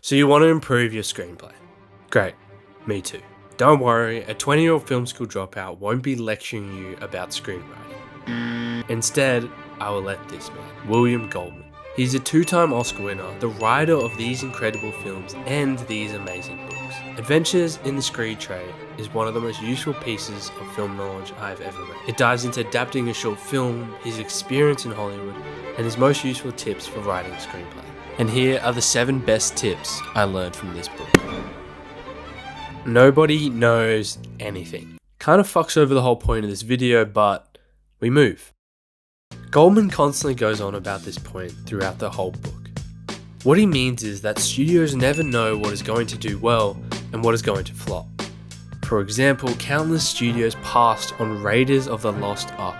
So you want to improve your screenplay? Great, me too. Don't worry, a 20-year-old film school dropout won't be lecturing you about screenwriting. Instead, I will let this man, William Goldman. He's a 2-time Oscar winner, the writer of these incredible films and these amazing books. Adventures in the Screen Trade is one of the most useful pieces of film knowledge I've ever read. It dives into adapting a short film, his experience in Hollywood, and his most useful tips for writing a screenplay. And here are the 7 best tips I learned from this book. Nobody knows anything. Kind of fucks over the whole point of this video, but we move. Goldman constantly goes on about this point throughout the whole book. What he means is that studios never know what is going to do well and what is going to flop. For example, countless studios passed on Raiders of the Lost Ark.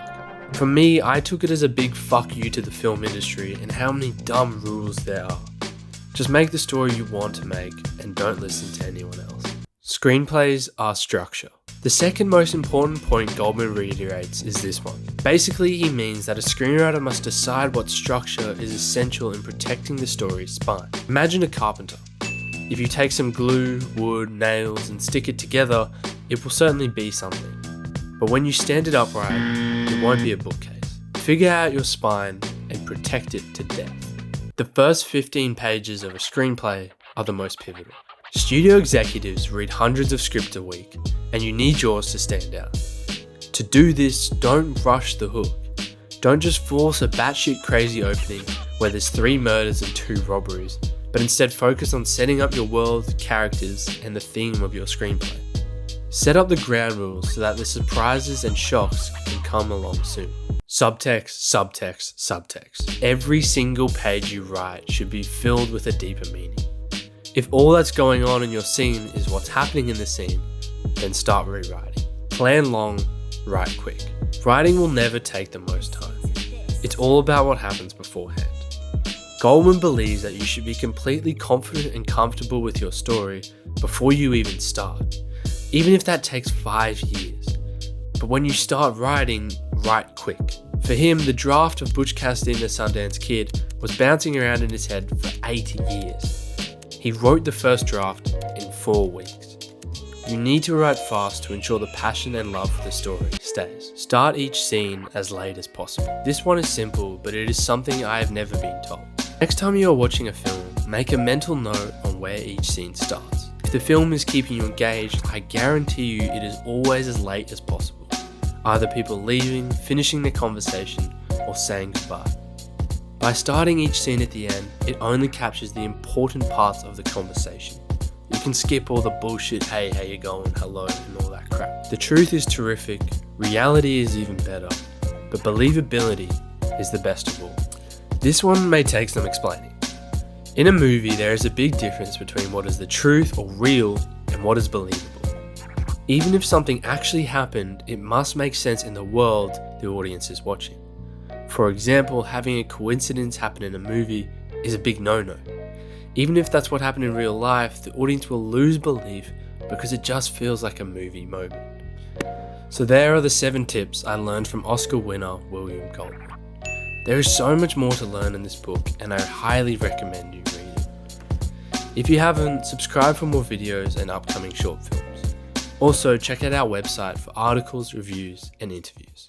For me, I took it as a big fuck you to the film industry and how many dumb rules there are. Just make the story you want to make and don't listen to anyone else. Screenplays are structure. The second most important point Goldman reiterates is this one. Basically, he means that a screenwriter must decide what structure is essential in protecting the story's spine. Imagine a carpenter. If you take some glue, wood, nails and stick it together, it will certainly be something. But when you stand it upright, it won't be a bookcase. Figure out your spine and protect it to death. The first 15 pages of a screenplay are the most pivotal. Studio executives read hundreds of scripts a week, and you need yours to stand out. To do this, don't rush the hook. Don't just force a batshit crazy opening where there's 3 murders and 2 robberies, but instead focus on setting up your world, characters, and the theme of your screenplay. Set up the ground rules so that the surprises and shocks can come along soon. Subtext, subtext, subtext. Every single page you write should be filled with a deeper meaning. If all that's going on in your scene is what's happening in the scene, then start rewriting. Plan long, write quick. Writing will never take the most time. It's all about what happens beforehand. Goldman believes that you should be completely confident and comfortable with your story before you even start, even if that takes 5 years. But when you start writing, write quick. For him, the draft of Butch Cassidy and the Sundance Kid was bouncing around in his head for 8 years. He wrote the first draft in 4 weeks. You need to write fast to ensure the passion and love for the story stays. Start each scene as late as possible. This one is simple, but it is something I have never been told. Next time you are watching a film, make a mental note on where each scene starts. If the film is keeping you engaged, I guarantee you it is always as late as possible. Either people leaving, finishing their conversation, or saying goodbye. By starting each scene at the end, it only captures the important parts of the conversation. You can skip all the bullshit, hey, how you going, hello, and all that crap. The truth is terrific, reality is even better, but believability is the best of all. This one may take some explaining. In a movie, there is a big difference between what is the truth or real and what is believable. Even if something actually happened, it must make sense in the world the audience is watching. For example, having a coincidence happen in a movie is a big no-no. Even if that's what happened in real life, the audience will lose belief because it just feels like a movie moment. So there are the 7 tips I learned from Oscar winner William Goldman. There is so much more to learn in this book, and I highly recommend you read it. If you haven't, subscribe for more videos and upcoming short films. Also, check out our website for articles, reviews, and interviews.